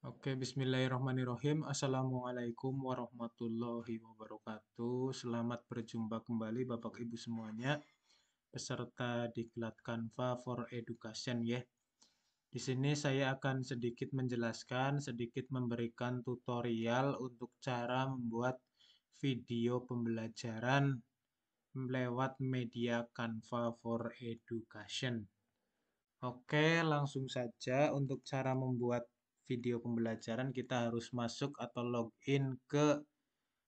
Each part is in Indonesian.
Oke, bismillahirrahmanirrahim. Assalamualaikum warahmatullahi wabarakatuh. Selamat berjumpa kembali Bapak Ibu semuanya, peserta Diklat Canva for Education ya. Di sini saya akan sedikit menjelaskan, sedikit memberikan tutorial untuk cara membuat video pembelajaran lewat media Canva for Education. Oke, langsung saja untuk cara membuat video pembelajaran kita harus masuk atau login ke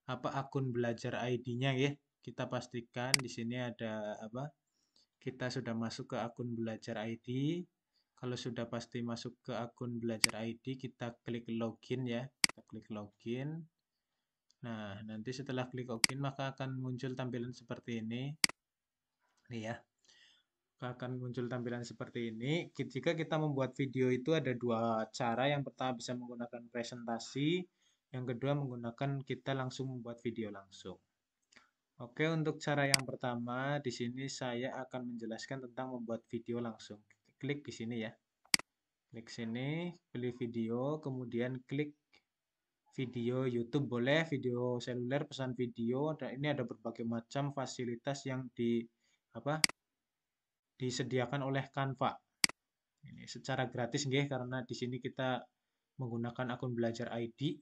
akun belajar ID-nya ya. Kita pastikan di sini ada Kita sudah masuk ke akun belajar ID. Kalau sudah pasti masuk ke akun belajar ID, kita klik login ya. Kita klik login. Nah, nanti setelah klik login maka akan muncul tampilan seperti ini. Nih ya. Akan muncul tampilan seperti ini. Jika kita membuat video itu ada dua cara. Yang pertama bisa menggunakan presentasi, yang kedua menggunakan kita langsung membuat video langsung. Oke, untuk cara yang pertama di sini saya akan menjelaskan tentang membuat video langsung. Klik di sini ya. Klik sini, pilih video, kemudian klik video YouTube boleh, video seluler, pesan video. Dan ini ada berbagai macam fasilitas yang disediakan oleh Canva. Ini secara gratis nggih karena di sini kita menggunakan akun belajar ID.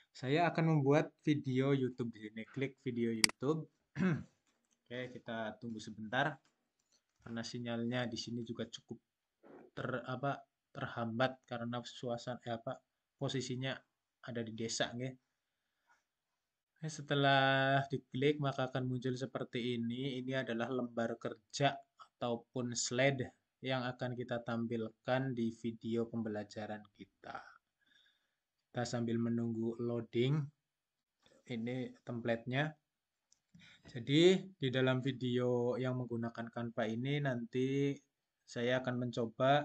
Saya akan membuat video YouTube di sini. Klik video YouTube. Oke, kita tunggu sebentar karena sinyalnya di sini juga cukup terhambat karena posisinya ada di desa nggih. Setelah diklik maka akan muncul seperti ini. Ini adalah lembar kerja ataupun slide yang akan kita tampilkan di video pembelajaran kita. Kita sambil menunggu loading, ini templatenya. Jadi di dalam video yang menggunakan Canva ini nanti saya akan mencoba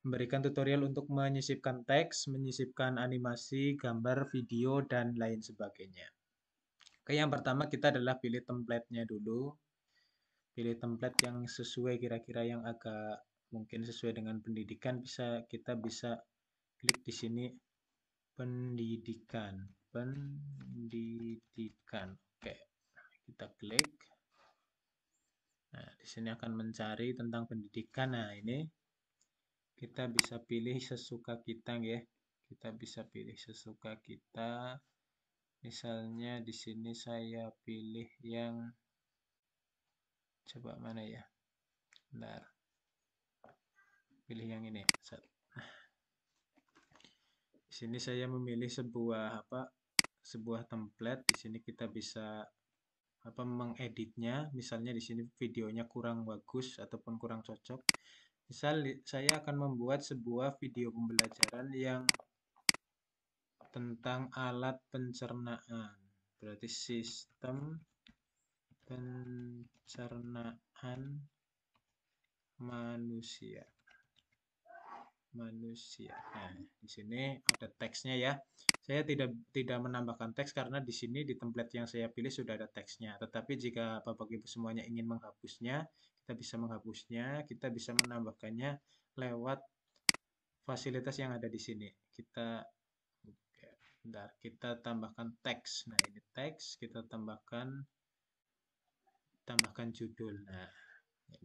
memberikan tutorial untuk menyisipkan teks, menyisipkan animasi, gambar, video, dan lain sebagainya. Oke, yang pertama kita adalah pilih templatenya dulu. Pilih template yang sesuai kira-kira yang agak mungkin sesuai dengan pendidikan, kita bisa klik di sini pendidikan. Oke, kita klik. Nah, di sini akan mencari tentang pendidikan. Nah, ini kita bisa pilih sesuka kita ya. Kita bisa pilih sesuka kita. Misalnya di sini saya pilih yang coba mana ya? Bentar. Pilih yang ini. Di sini saya memilih sebuah template. Di sini kita bisa mengeditnya. Misalnya di sini videonya kurang bagus ataupun kurang cocok. Misal saya akan membuat sebuah video pembelajaran yang tentang alat pencernaan. Berarti sistem pencernaan manusia. Nah, di sini ada teksnya ya. Saya tidak menambahkan teks karena di sini di template yang saya pilih sudah ada teksnya. Tetapi jika Bapak Ibu semuanya ingin menghapusnya, kita bisa menghapusnya, kita bisa menambahkannya lewat fasilitas yang ada di sini. Kita tambahkan teks. Nah, ini teks, kita tambahkan judul. Nah,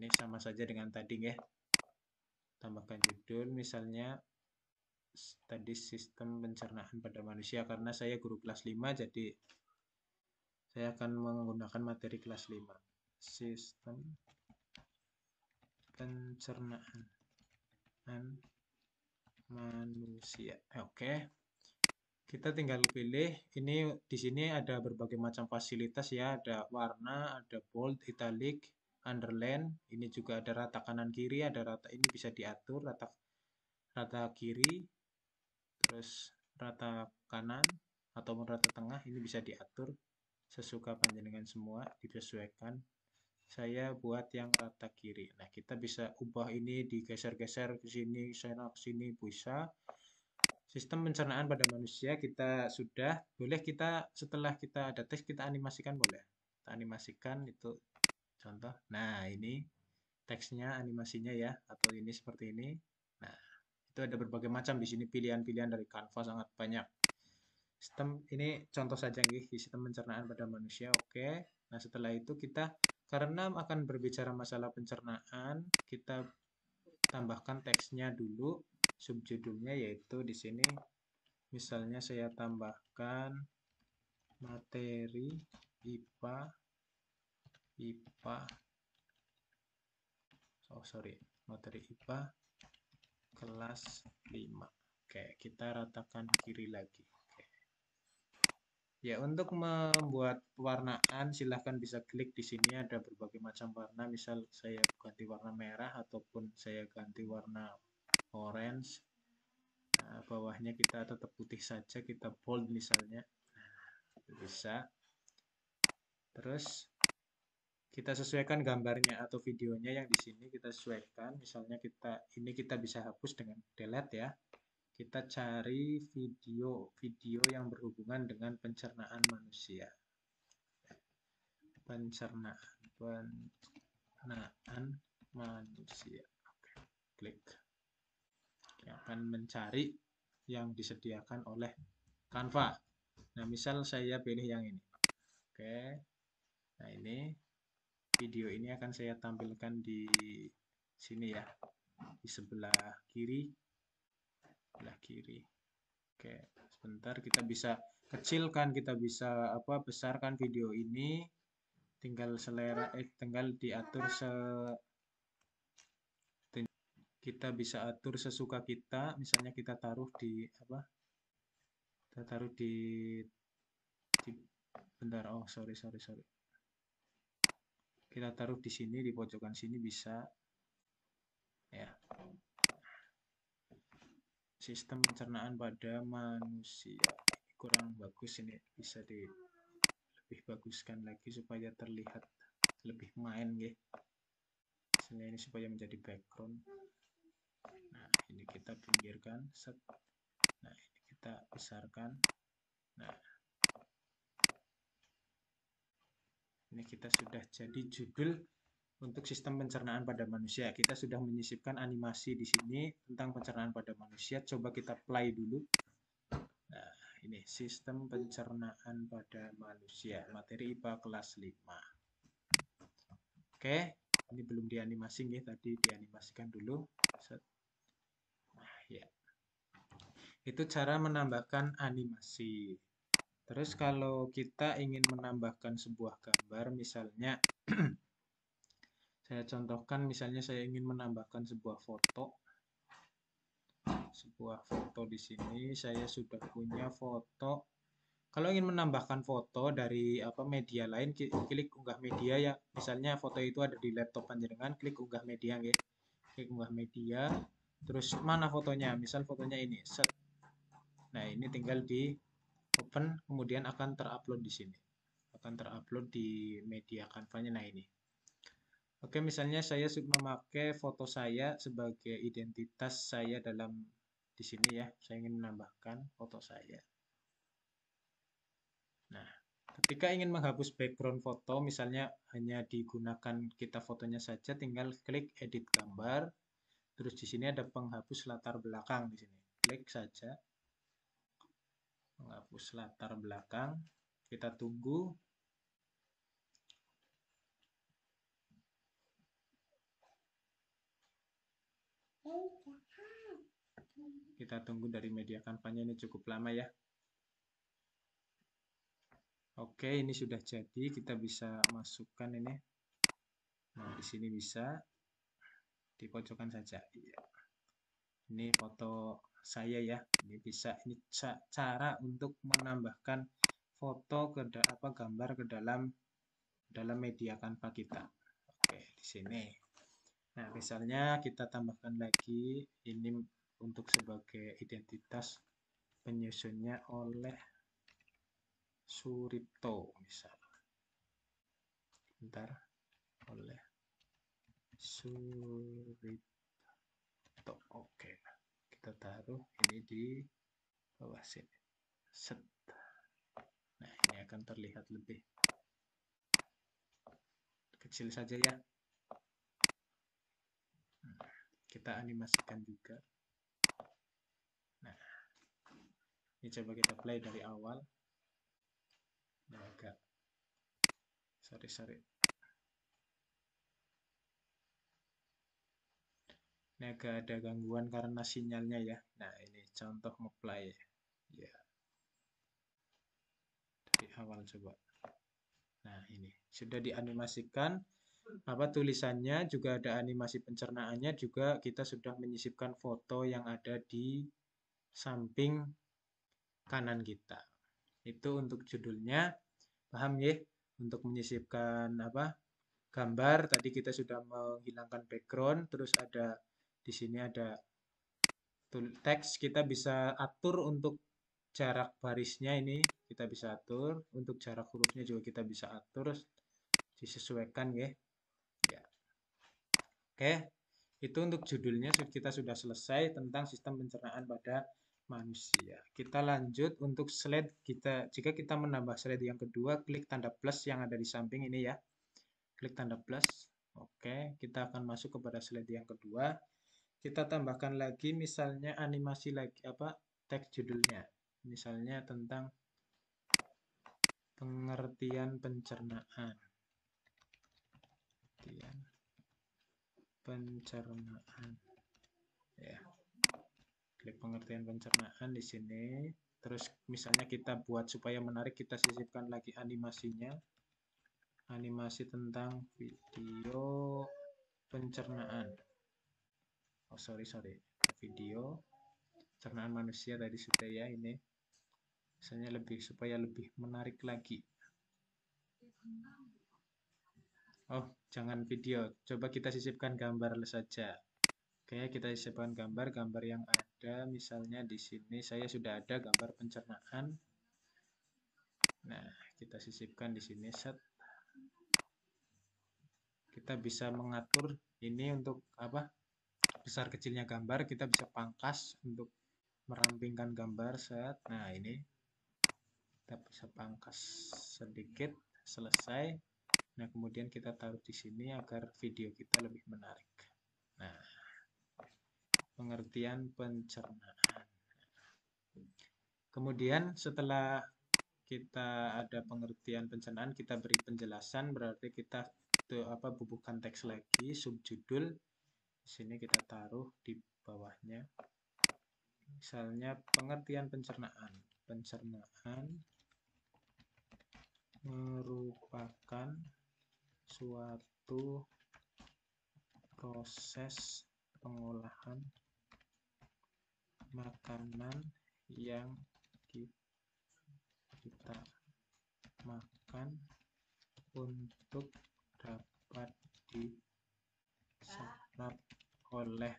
ini sama saja dengan tadi ya. Tambahkan judul misalnya tadi sistem pencernaan pada manusia karena saya guru kelas 5 jadi saya akan menggunakan materi kelas 5. Sistem pencernaan manusia. Oke. Kita tinggal pilih. Ini di sini ada berbagai macam fasilitas ya, ada warna, ada bold, italic, underline. Ini juga ada rata kanan kiri, ada rata ini bisa diatur rata kiri, terus rata kanan ataupun rata tengah ini bisa diatur sesuka panjenengan semua, disesuaikan. Saya buat yang rata kiri. Nah, kita bisa ubah ini digeser-geser ke sini, sana ke sini bisa. Sistem pencernaan pada manusia kita sudah boleh kita setelah kita ada teks kita animasikan boleh. Kita animasikan itu contoh. Nah, ini teksnya animasinya ya atau ini seperti ini. Nah, Itu ada berbagai macam di sini, pilihan-pilihan dari Canva sangat banyak. Sistem ini contoh saja nih, sistem pencernaan pada manusia. Oke. Nah, setelah itu kita karena akan berbicara masalah pencernaan, kita tambahkan teksnya dulu, subjudulnya yaitu di sini misalnya saya tambahkan materi IPA materi IPA kelas 5. Oke, kita ratakan kiri lagi. Oke. Ya, untuk membuat warnaan silahkan bisa klik di sini, ada berbagai macam warna. Misal saya ganti warna merah ataupun saya ganti warna orange. Nah, bawahnya kita tetap putih saja, kita bold misalnya. Nah, bisa. Terus kita sesuaikan gambarnya atau videonya yang di sini kita sesuaikan. Misalnya kita bisa hapus dengan delete ya. Kita cari video yang berhubungan dengan pencernaan manusia. Pencernaan manusia. Oke, klik. Yang akan mencari yang disediakan oleh Canva. Nah, misal saya pilih yang ini. Oke. Nah, ini video ini akan saya tampilkan di sini ya. Di sebelah kiri. Oke, sebentar, kita bisa kecilkan, kita bisa besarkan video ini. Tinggal diatur kita bisa atur sesuka kita. Misalnya kita taruh di bentar, sorry. Kita taruh di sini, di pojokan sini bisa ya. Sistem pencernaan pada manusia ini kurang bagus, ini bisa lebih baguskan lagi supaya terlihat lebih main ya. Misalnya ini supaya menjadi background. Nah, ini kita pinggirkan, set. Nah, ini kita besarkan. Nah, ini kita sudah jadi judul untuk sistem pencernaan pada manusia. Kita sudah menyisipkan animasi di sini tentang pencernaan pada manusia. Coba kita play dulu. Nah, ini sistem pencernaan pada manusia, materi IPA kelas 5. Oke, ini belum dianimasi nih, tadi dianimasikan dulu. Nah, ya. Itu cara menambahkan animasi. Terus kalau kita ingin menambahkan sebuah gambar, misalnya saya contohkan, misalnya saya ingin menambahkan sebuah foto. Di sini saya sudah punya foto. Kalau ingin menambahkan foto dari media lain, klik unggah media ya. Misalnya foto itu ada di laptop panjenengan, klik unggah media ya. Klik unggah media. Terus mana fotonya? Misal fotonya ini. Set. Nah, ini tinggal di open, kemudian akan terupload di sini. Akan terupload di media Canva-nya. Nah, ini. Oke, misalnya saya sudah memakai foto saya sebagai identitas saya di sini ya. Saya ingin menambahkan foto saya. Nah, ketika ingin menghapus background foto, misalnya hanya digunakan kita fotonya saja, tinggal klik edit gambar. Terus di sini ada penghapus latar belakang di sini. Klik saja. Menghapus latar belakang. Kita tunggu. Kita tunggu dari media Canva-nya, ini cukup lama ya. Oke, ini sudah jadi. Kita bisa masukkan ini. Nah, di sini bisa. Di pojokan saja. Iya. Ini foto saya ya. Ini bisa. Ini cara untuk menambahkan foto gambar ke dalam media Canva kita. Oke, di sini. Nah, misalnya kita tambahkan lagi ini untuk sebagai identitas, penyusunnya oleh Suripto misal. Bentar, oleh Suripto. Oke, kita taruh ini di bawah sini. Set. Nah, ini akan terlihat lebih kecil saja ya. Kita animasikan juga. coba kita play dari awal. Nah, agak sorry. Ini agak ada gangguan karena sinyalnya ya. Nah, ini contoh ngeplay. Ya, dari awal coba. Nah, ini sudah dianimasikan. Apa tulisannya, juga ada animasi pencernaannya, juga kita sudah menyisipkan foto yang ada di samping kanan kita. Itu untuk judulnya. Paham ya? Untuk menyisipkan apa? Gambar tadi kita sudah menghilangkan background, terus ada di sini ada teks, kita bisa atur untuk jarak barisnya, ini kita bisa atur, untuk jarak hurufnya juga kita bisa atur, disesuaikan ya. Ya. Oke, itu untuk judulnya kita sudah selesai tentang sistem pencernaan pada manusia. Kita lanjut untuk slide kita. Jika kita menambah slide yang kedua, klik tanda plus yang ada di samping ini ya. Klik tanda plus. Oke, kita akan masuk kepada slide yang kedua. Kita tambahkan lagi misalnya animasi lagi apa? Teks judulnya. Misalnya tentang pengertian pencernaan. Pencernaan. Ya. Klik pengertian pencernaan di sini. Terus misalnya kita buat supaya menarik, kita sisipkan lagi animasinya. Animasi tentang video pencernaan. Oh, sorry. Video pencernaan manusia tadi sudah ya ini. Misalnya supaya lebih menarik lagi. Oh, jangan video. Coba kita sisipkan gambar saja. Oke, kita sisipkan gambar yang ada. Misalnya di sini saya sudah ada gambar pencernaan. Nah, kita sisipkan di sini set. Kita bisa mengatur ini untuk apa? Besar kecilnya gambar, kita bisa pangkas untuk merampingkan gambar set. Nah, ini kita bisa pangkas sedikit, selesai. Nah, kemudian kita taruh di sini agar video kita lebih menarik. Nah, pengertian pencernaan. Kemudian setelah kita ada pengertian pencernaan, kita beri penjelasan, berarti kita bubuhkan teks lagi, subjudul. Di sini kita taruh di bawahnya. Misalnya pengertian pencernaan. Pencernaan merupakan suatu proses pengolahan makanan yang kita makan untuk dapat diserap oleh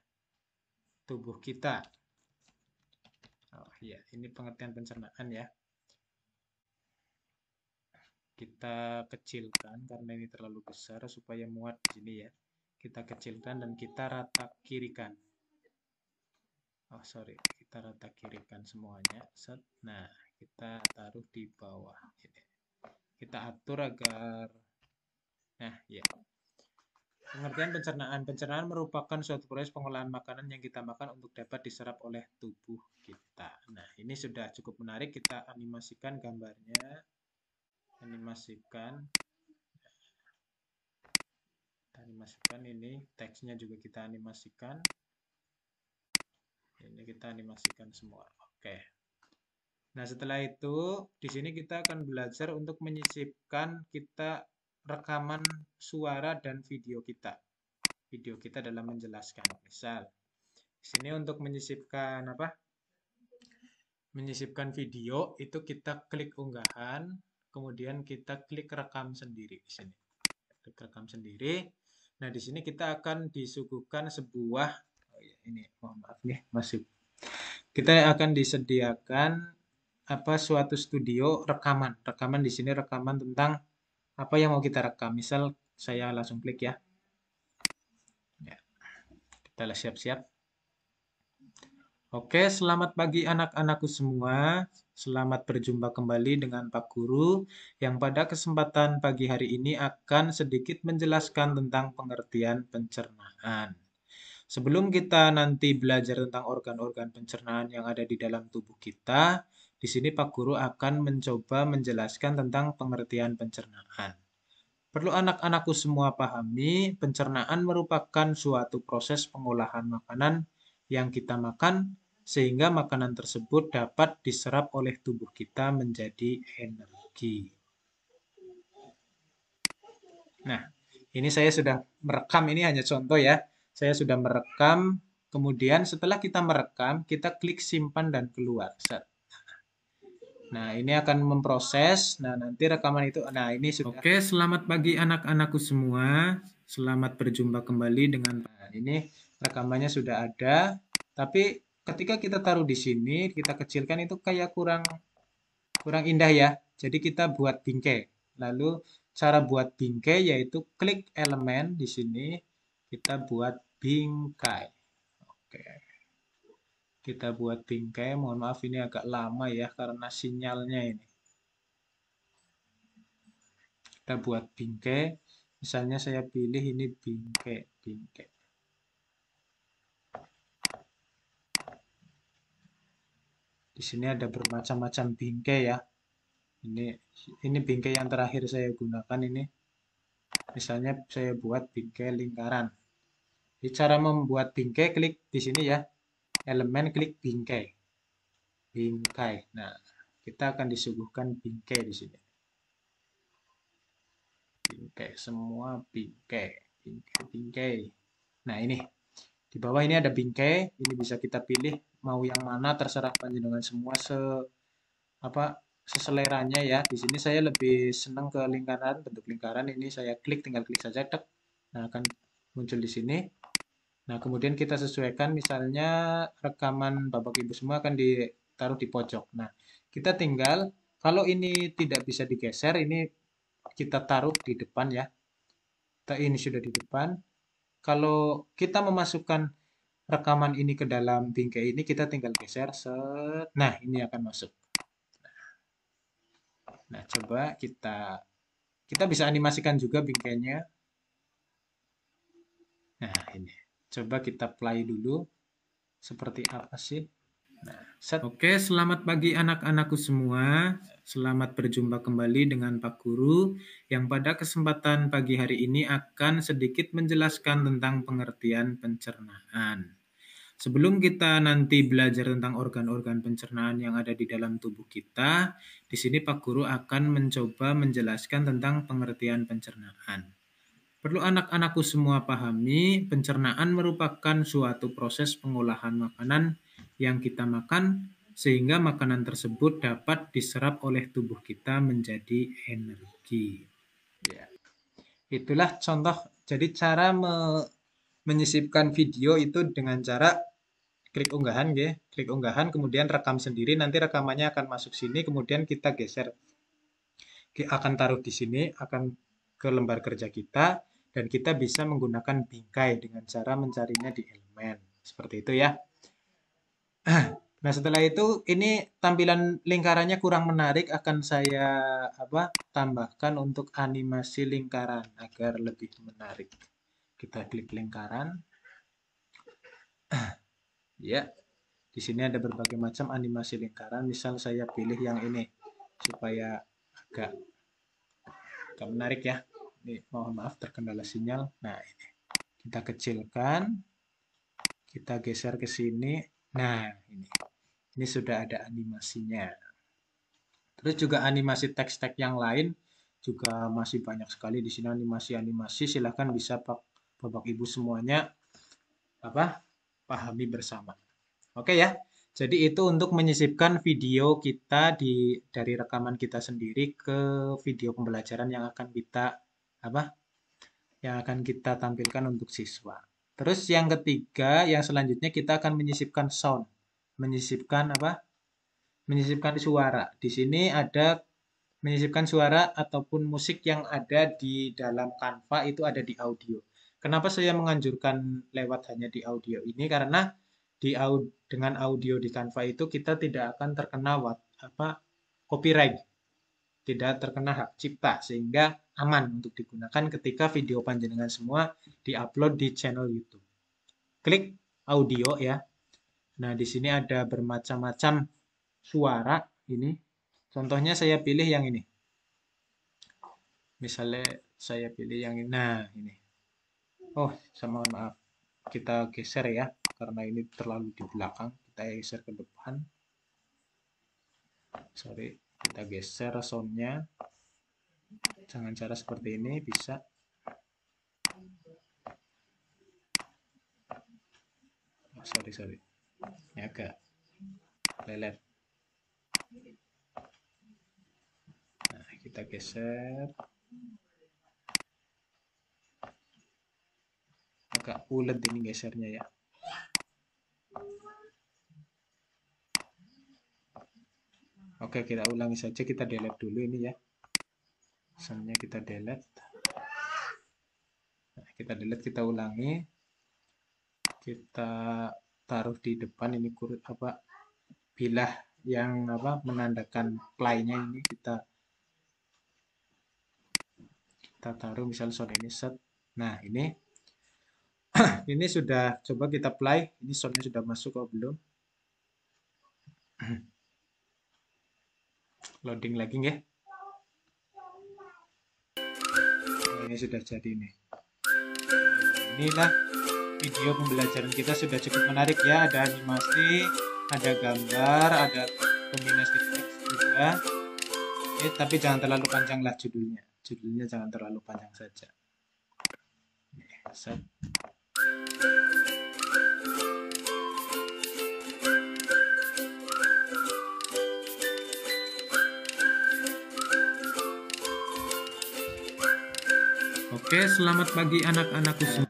tubuh kita. Oh iya, ini pengertian pencernaan ya. Kita kecilkan karena ini terlalu besar supaya muat di sini ya. Kita kecilkan dan kita rata kirikan. Oh sorry, kita rata kirikan semuanya. Set. Nah, kita taruh di bawah ini. Kita atur agar, nah ya. Pengertian pencernaan. Pencernaan merupakan suatu proses pengolahan makanan yang kita makan untuk dapat diserap oleh tubuh kita. Nah, ini sudah cukup menarik. Kita animasikan gambarnya. Animasikan ini, teksnya juga kita animasikan. Ini kita animasikan semua. Oke. Nah, setelah itu di sini kita akan belajar untuk menyisipkan kita rekaman suara dan video kita. Video kita dalam menjelaskan. Misal di sini untuk menyisipkan apa? Menyisipkan video itu kita klik unggahan, kemudian kita klik rekam sendiri di sini. Klik rekam sendiri. Nah, di sini kita akan disuguhkan sebuah ini mohon maaf nih, masuk. Kita akan disediakan suatu studio rekaman. Rekaman di sini rekaman tentang apa yang mau kita rekam. Misal saya langsung klik ya. Ya. Kita siap-siap. Oke, selamat pagi anak-anakku semua. Selamat berjumpa kembali dengan Pak Guru yang pada kesempatan pagi hari ini akan sedikit menjelaskan tentang pengertian pencernaan. Sebelum kita nanti belajar tentang organ-organ pencernaan yang ada di dalam tubuh kita, di Di sini Pak Guru akan mencoba menjelaskan tentang pengertian pencernaan. Perlu anak-anakku semua pahami, pencernaan merupakan suatu proses pengolahan makanan yang kita makan sehingga makanan tersebut dapat diserap oleh tubuh kita menjadi energi. Nah, ini saya sudah merekam, ini hanya contoh ya. Saya sudah merekam, kemudian setelah kita merekam, kita klik simpan dan keluar. Nah, ini akan memproses. Nah, nanti rekaman itu, nah ini sudah. Oke, selamat pagi anak-anakku semua. Selamat berjumpa kembali dengan. Nah, ini rekamannya sudah ada. Tapi ketika kita taruh di sini, kita kecilkan itu kayak kurang indah ya. Jadi kita buat bingkai. Lalu cara buat bingkai yaitu klik elemen di sini, kita buat bingkai. Oke. Kita buat bingkai. Mohon maaf ini agak lama ya karena sinyalnya ini. Kita buat bingkai. Misalnya saya pilih ini bingkai. Di sini ada bermacam-macam bingkai ya. Ini bingkai yang terakhir saya gunakan ini. Misalnya saya buat bingkai lingkaran. Jadi cara membuat bingkai klik di sini ya. Elemen klik bingkai. Bingkai. Nah, kita akan disuguhkan bingkai di sini. Bingkai semua bingkai. Bingkai. Nah, ini di bawah ini ada bingkai. Ini bisa kita pilih mau yang mana terserah panjenengan semua seseleranya ya. Di sini saya lebih senang ke lingkaran, bentuk lingkaran ini saya klik, tinggal klik saja, tek. Nah, akan muncul di sini. Nah, kemudian kita sesuaikan misalnya rekaman Bapak Ibu semua akan ditaruh di pojok. Nah, kita tinggal kalau ini tidak bisa digeser, ini kita taruh di depan ya. Ini sudah di depan. Kalau kita memasukkan rekaman ini ke dalam bingkai ini, kita tinggal geser. Set. Nah, ini akan masuk. Nah, coba kita bisa animasikan juga bingkainya. Nah, ini. Coba kita play dulu. Seperti apa sih? Nah, oke, selamat pagi anak-anakku semua. Selamat berjumpa kembali dengan Pak Guru yang pada kesempatan pagi hari ini akan sedikit menjelaskan tentang pengertian pencernaan. Sebelum kita nanti belajar tentang organ-organ pencernaan yang ada di dalam tubuh kita, di sini Pak Guru akan mencoba menjelaskan tentang pengertian pencernaan. Perlu anak-anakku semua pahami, pencernaan merupakan suatu proses pengolahan makanan yang kita makan sehingga makanan tersebut dapat diserap oleh tubuh kita menjadi energi. Ya. Itulah contoh. Jadi cara menyisipkan video itu dengan cara klik unggahan ya. Klik unggahan kemudian rekam sendiri, nanti rekamannya akan masuk sini kemudian kita geser. Akan taruh di sini, akan ke lembar kerja kita dan kita bisa menggunakan bingkai dengan cara mencarinya di elemen. Seperti itu ya. Nah, setelah itu ini tampilan lingkarannya kurang menarik, akan saya tambahkan untuk animasi lingkaran agar lebih menarik. Kita klik lingkaran. Ya. Di sini ada berbagai macam animasi lingkaran. Misal saya pilih yang ini supaya agak menarik ya. Ini mohon maaf terkendala sinyal. Nah, ini kita kecilkan. Kita geser ke sini. Nah, ini sudah ada animasinya. Terus juga animasi teks-teks yang lain juga masih banyak sekali di sini animasi-animasi. Silahkan bisa Bapak Ibu semuanya pahami bersama. Oke ya. Jadi itu untuk menyisipkan video kita dari rekaman kita sendiri ke video pembelajaran yang akan kita tampilkan untuk siswa. Terus yang ketiga, yang selanjutnya kita akan menyisipkan sound. Menyisipkan suara. Di sini ada menyisipkan suara ataupun musik yang ada di dalam Canva itu ada di audio. Kenapa saya menganjurkan lewat hanya di audio ini? Karena dengan audio di Canva itu kita tidak akan terkena copyright, tidak terkena hak cipta, sehingga aman untuk digunakan ketika video panjenengan semua diupload di channel YouTube. Klik audio ya. Nah, di sini ada bermacam-macam suara. ini. Contohnya saya pilih yang ini. Misalnya saya pilih yang ini. Nah, ini. Oh, sama maaf. Kita geser ya, karena ini terlalu di belakang. Kita geser ke depan. Sorry, kita geser soundnya. Jangan cara seperti ini, bisa. Oh, sorry. Ini agak lelet. Nah, kita geser. Agak ulet ini gesernya ya. Oke, kita ulangi saja. Kita delete dulu ini ya. Soundnya kita delete. Nah, kita delete, kita ulangi. Kita taruh di depan ini bilah yang menandakan play-nya ini kita taruh misal sound ini set. Nah, ini ini sudah, coba kita play. Ini soundnya sudah masuk atau belum? Loading lagi ya. Ini sudah jadi nih. Inilah video pembelajaran kita, sudah cukup menarik ya. Ada animasi, ada gambar, ada kombinasi teks juga. Tapi jangan terlalu panjang lah judulnya. Judulnya jangan terlalu panjang saja. Set. Oke, selamat pagi anak-anakku semua.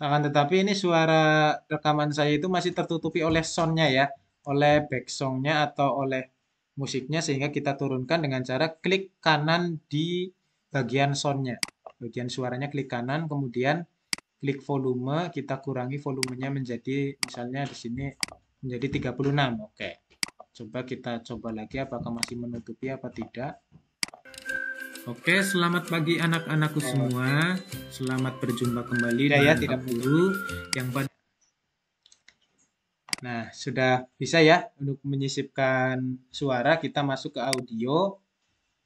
Akan tetapi ini suara rekaman saya itu masih tertutupi oleh soundnya ya, oleh back songnya atau oleh musiknya, sehingga kita turunkan dengan cara klik kanan di bagian soundnya. Bagian suaranya klik kanan, kemudian klik volume, kita kurangi volumenya menjadi, misalnya di sini menjadi 36. Oke. Coba kita coba lagi apakah masih menutupi apa tidak. Oke, selamat pagi anak-anakku semua. Selamat berjumpa kembali dengan Pak Guru yang pada. Nah, sudah bisa ya untuk menyisipkan suara. Kita masuk ke audio.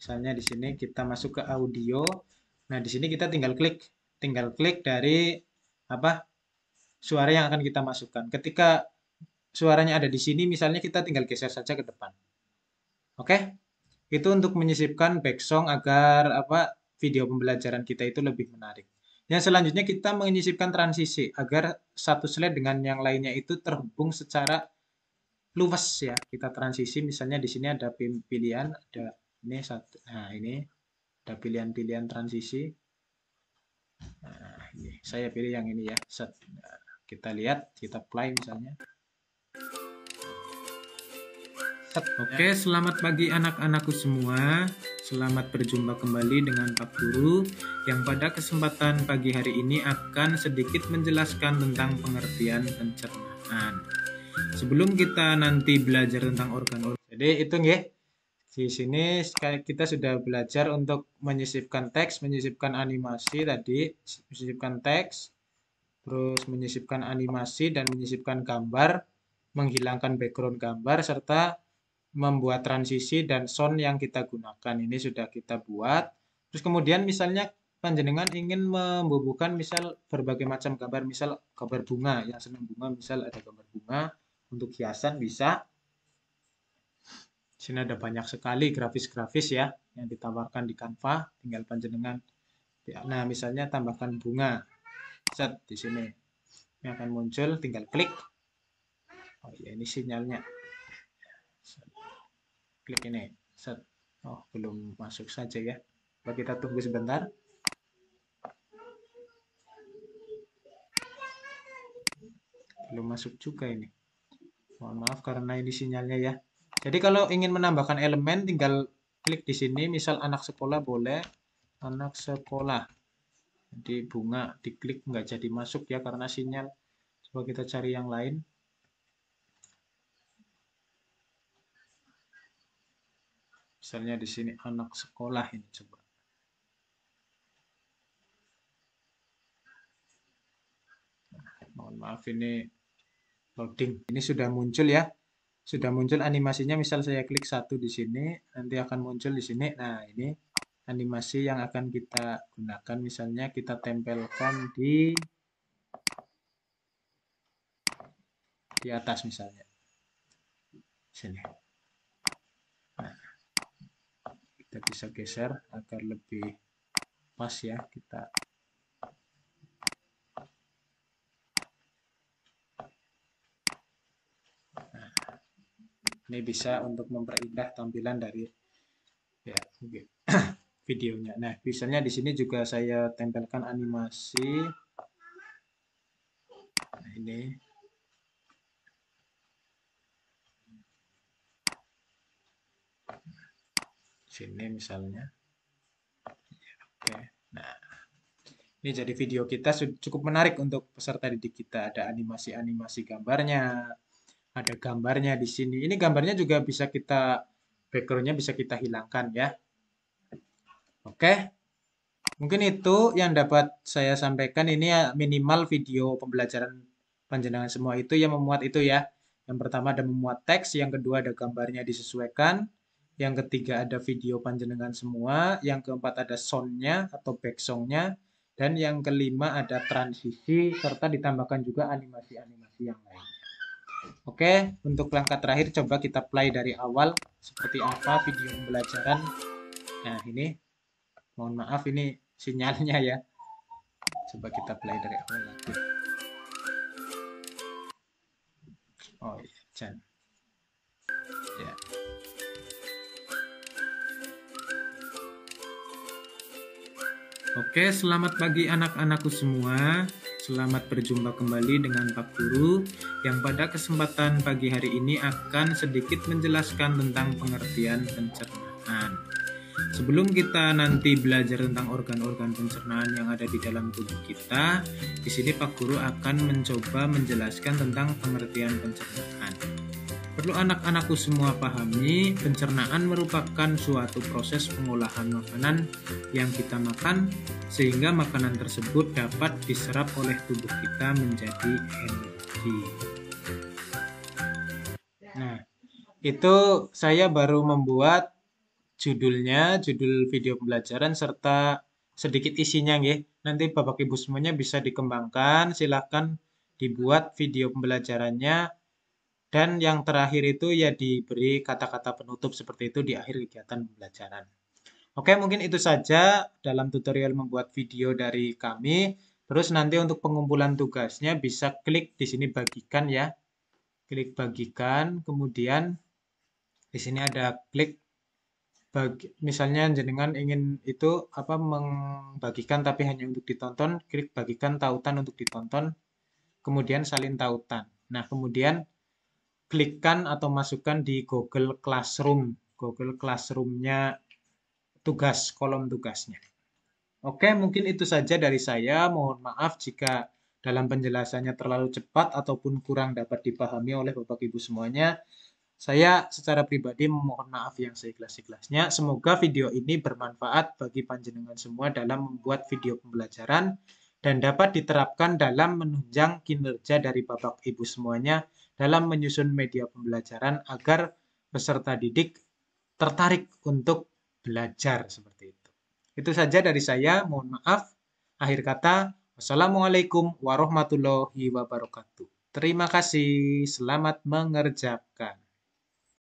Misalnya di sini kita masuk ke audio. Nah, di sini kita tinggal klik dari suara yang akan kita masukkan. Ketika suaranya ada di sini, misalnya kita tinggal geser saja ke depan. Oke? Itu untuk menyisipkan back song agar video pembelajaran kita itu lebih menarik. Yang selanjutnya kita menyisipkan transisi agar satu slide dengan yang lainnya itu terhubung secara luas ya. Kita transisi, misalnya di sini ada pilihan, ada ini satu. Nah, ini ada pilihan-pilihan transisi. Nah, ini saya pilih yang ini ya. Set. Nah, kita lihat, kita play misalnya. Oke, selamat pagi anak-anakku semua. Selamat berjumpa kembali dengan Pak Guru yang pada kesempatan pagi hari ini akan sedikit menjelaskan tentang pengertian pencernaan. Sebelum kita nanti belajar tentang organ-organ. Jadi itu nggih. Di sini kita sudah belajar untuk menyisipkan teks, menyisipkan animasi tadi, menyisipkan teks, terus menyisipkan animasi dan menyisipkan gambar, menghilangkan background gambar, serta membuat transisi dan sound yang kita gunakan. Ini sudah kita buat. Terus kemudian misalnya panjenengan ingin membubuhkan misal berbagai macam gambar, misal gambar bunga, yang senang bunga, misal ada gambar bunga untuk hiasan bisa. Di sini ada banyak sekali grafis-grafis ya yang ditawarkan di Canva, tinggal panjenengan. Nah, misalnya tambahkan bunga. Set di sini. Ini akan muncul, tinggal klik. Oh ya, ini sinyalnya. Klik ini. Set. Oh, belum masuk saja ya. Coba kita tunggu sebentar. Belum masuk juga ini. Mohon maaf karena ini sinyalnya ya. Jadi kalau ingin menambahkan elemen tinggal klik di sini. Misal anak sekolah boleh. Anak sekolah. Jadi bunga diklik nggak jadi masuk ya karena sinyal. Coba kita cari yang lain. Misalnya di sini anak sekolah ini coba. Mohon maaf ini loading. Ini sudah muncul ya. Sudah muncul animasinya, misal saya klik satu di sini, nanti akan muncul di sini. Nah, ini animasi yang akan kita gunakan, misalnya kita tempelkan di atas misalnya. Sini. Nah, kita bisa geser agar lebih pas ya kita. Nah, ini bisa untuk memperindah tampilan dari ya, okay. videonya. Nah, misalnya di sini juga saya tempelkan animasi. Nah, ini. Sini misalnya. Oke. Nah, ini jadi video kita cukup menarik untuk peserta didik kita. Ada animasi-animasi gambarnya, ada gambarnya di sini. Ini gambarnya juga bisa kita, backgroundnya bisa kita hilangkan ya. Oke, mungkin itu yang dapat saya sampaikan. Ini ya minimal video pembelajaran panjenengan semua itu yang memuat itu ya. Yang pertama ada memuat teks, yang kedua ada gambarnya disesuaikan, yang ketiga ada video panjenengan semua, yang keempat ada soundnya atau back songnya, dan yang kelima ada transisi serta ditambahkan juga animasi-animasi yang lain. Oke, untuk langkah terakhir coba kita play dari awal seperti apa video pembelajaran. Nah, ini mohon maaf ini sinyalnya ya. Coba kita play dari awal lagi. Oh iya, Jan. Ya. Oke, selamat pagi anak-anakku semua. Selamat berjumpa kembali dengan Pak Guru yang pada kesempatan pagi hari ini akan sedikit menjelaskan tentang pengertian pencernaan. Sebelum kita nanti belajar tentang organ-organ pencernaan yang ada di dalam tubuh kita, di sini Pak Guru akan mencoba menjelaskan tentang pengertian pencernaan. Perlu anak-anakku semua pahami, pencernaan merupakan suatu proses pengolahan makanan yang kita makan sehingga makanan tersebut dapat diserap oleh tubuh kita menjadi energi. Nah, itu saya baru membuat judulnya, judul video pembelajaran serta sedikit isinya nggih. Nanti Bapak Ibu semuanya bisa dikembangkan, silakan dibuat video pembelajarannya. Dan yang terakhir itu ya diberi kata-kata penutup seperti itu di akhir kegiatan pembelajaran. Oke, mungkin itu saja dalam tutorial membuat video dari kami. Terus nanti untuk pengumpulan tugasnya bisa klik di sini bagikan ya. Klik bagikan, kemudian di sini ada klik misalnya jenengan ingin itu apa membagikan tapi hanya untuk ditonton, klik bagikan tautan untuk ditonton, kemudian salin tautan. Nah, kemudian klikkan atau masukkan di Google Classroom. Google Classroom-nya tugas, kolom tugasnya. Oke, mungkin itu saja dari saya. Mohon maaf jika dalam penjelasannya terlalu cepat ataupun kurang dapat dipahami oleh Bapak Ibu semuanya. Saya secara pribadi memohon maaf yang seikhlas-ikhlasnya. Semoga video ini bermanfaat bagi panjenengan semua dalam membuat video pembelajaran dan dapat diterapkan dalam menunjang kinerja dari Bapak Ibu semuanya dalam menyusun media pembelajaran agar peserta didik tertarik untuk belajar seperti itu. Itu saja dari saya, mohon maaf. Akhir kata, wassalamualaikum warahmatullahi wabarakatuh. Terima kasih, selamat mengerjakan.